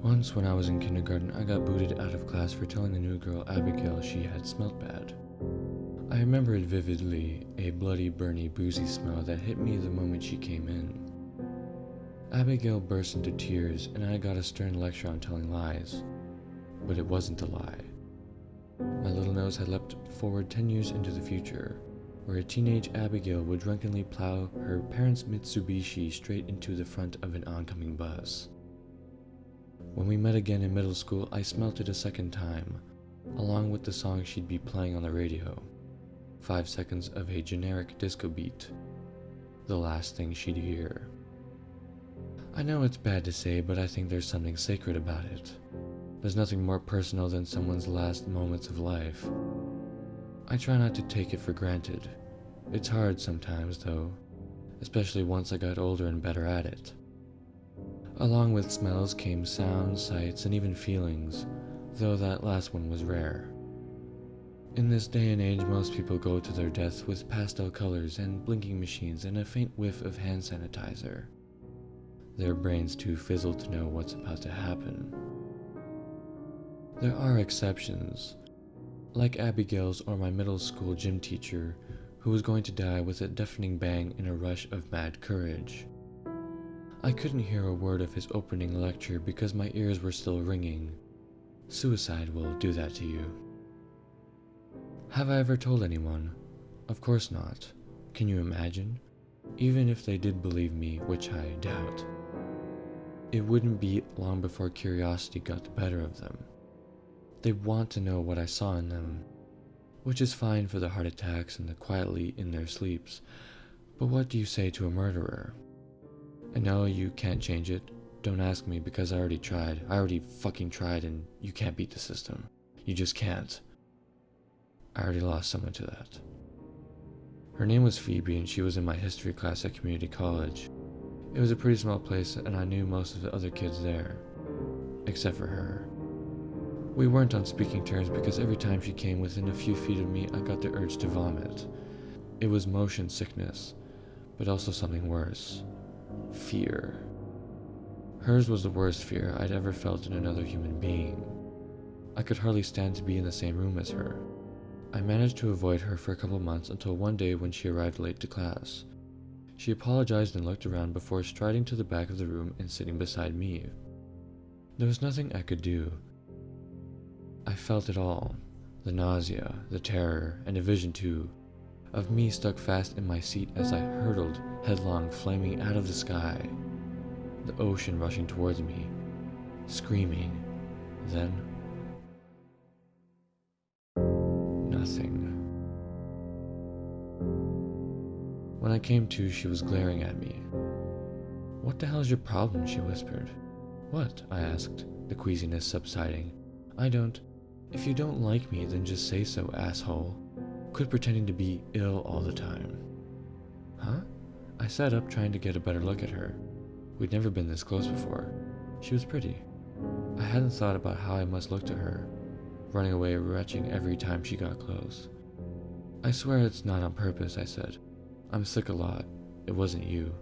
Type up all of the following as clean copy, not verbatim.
Once, when I was in kindergarten, I got booted out of class for telling the new girl Abigail she had smelt bad. I remember it vividly, a bloody, burny, boozy smell that hit me the moment she came in. Abigail burst into tears, and I got a stern lecture on telling lies. But it wasn't a lie. My little nose had leapt forward 10 years into the future, where a teenage Abigail would drunkenly plow her parents' Mitsubishi straight into the front of an oncoming bus. When we met again in middle school, I smelt it a second time, along with the song she'd be playing on the radio. 5 seconds of a generic disco beat. The last thing she'd hear. I know it's bad to say, but I think there's something sacred about it. There's nothing more personal than someone's last moments of life. I try not to take it for granted. It's hard sometimes, though, especially once I got older and better at it. Along with smells came sounds, sights, and even feelings, though that last one was rare. In this day and age, most people go to their death with pastel colors and blinking machines and a faint whiff of hand sanitizer. Their brains too fizzle to know what's about to happen. There are exceptions, like Abigail's or my middle school gym teacher, who was going to die with a deafening bang in a rush of mad courage. I couldn't hear a word of his opening lecture because my ears were still ringing. Suicide will do that to you. Have I ever told anyone? Of course not. Can you imagine? Even if they did believe me, which I doubt. It wouldn't be long before curiosity got the better of them. They want to know what I saw in them, which is fine for the heart attacks and the quietly in their sleeps, but what do you say to a murderer? And no, you can't change it. Don't ask me because I already tried. I already fucking tried, and you can't beat the system. You just can't. I already lost someone to that. Her name was Phoebe, and she was in my history class at community college. It was a pretty small place, and I knew most of the other kids there, except for her. We weren't on speaking terms because every time she came within a few feet of me, I got the urge to vomit. It was motion sickness, but also something worse. Fear. Hers was the worst fear I'd ever felt in another human being. I could hardly stand to be in the same room as her. I managed to avoid her for a couple months until one day when she arrived late to class. She apologized and looked around before striding to the back of the room and sitting beside me. There was nothing I could do. I felt it all. The nausea, the terror, and a vision too, of me stuck fast in my seat as I hurtled headlong, flaming out of the sky. The ocean rushing towards me, screaming. Then, nothing. When I came to, she was glaring at me. "What the hell is your problem?" she whispered. "What?" I asked, the queasiness subsiding. If you don't like me, then just say so, asshole. Quit pretending to be ill all the time." Huh? I sat up trying to get a better look at her. We'd never been this close before. She was pretty. I hadn't thought about how I must look to her, running away, retching every time she got close. "I swear it's not on purpose," I said. "I'm sick a lot. It wasn't you."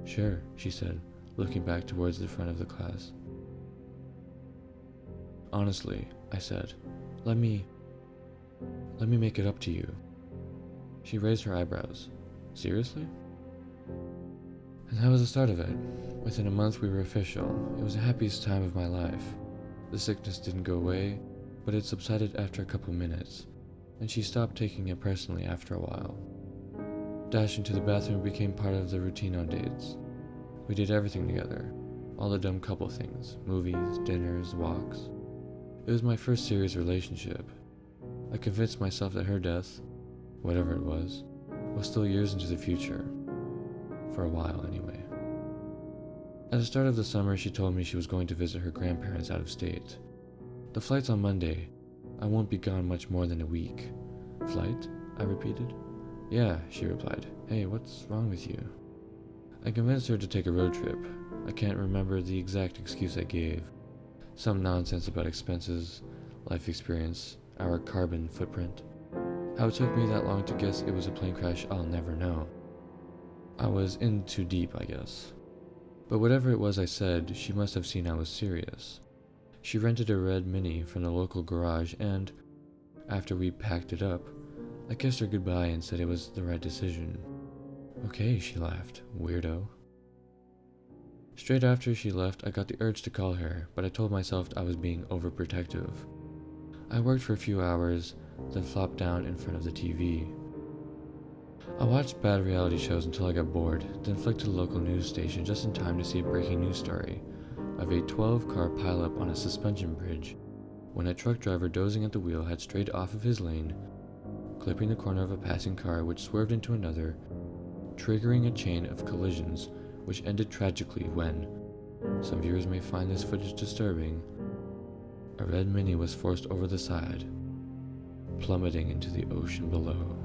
"Sure," she said, looking back towards the front of the class. "Honestly," I said, let me make it up to you." She raised her eyebrows. "Seriously?" And that was the start of it. Within a month we were official. It was the happiest time of my life. The sickness didn't go away, but it subsided after a couple minutes, and she stopped taking it personally after a while. Dashing to the bathroom became part of the routine on dates. We did everything together, all the dumb couple things, movies, dinners, walks. It was my first serious relationship. I convinced myself that her death, whatever it was still years into the future. For a while, anyway. At the start of the summer, she told me she was going to visit her grandparents out of state. "The flight's on Monday. I won't be gone much more than a week." "Flight?" I repeated. "Yeah," she replied. "Hey, what's wrong with you?" I convinced her to take a road trip. I can't remember the exact excuse I gave. Some nonsense about expenses, life experience, our carbon footprint. How it took me that long to guess it was a plane crash, I'll never know. I was in too deep, I guess. But whatever it was I said, she must have seen I was serious. She rented a red Mini from the local garage, and after we packed it up, I kissed her goodbye and said it was the right decision. Okay, she laughed. Weirdo. Straight after she left, I got the urge to call her, but I told myself I was being overprotective. I worked for a few hours, then flopped down in front of the TV. I watched bad reality shows until I got bored, then flicked to the local news station just in time to see a breaking news story of a 12-car pileup on a suspension bridge when a truck driver dozing at the wheel had strayed off of his lane, clipping the corner of a passing car which swerved into another, triggering a chain of collisions which ended tragically when, some viewers may find this footage disturbing, a red Mini was forced over the side, plummeting into the ocean below.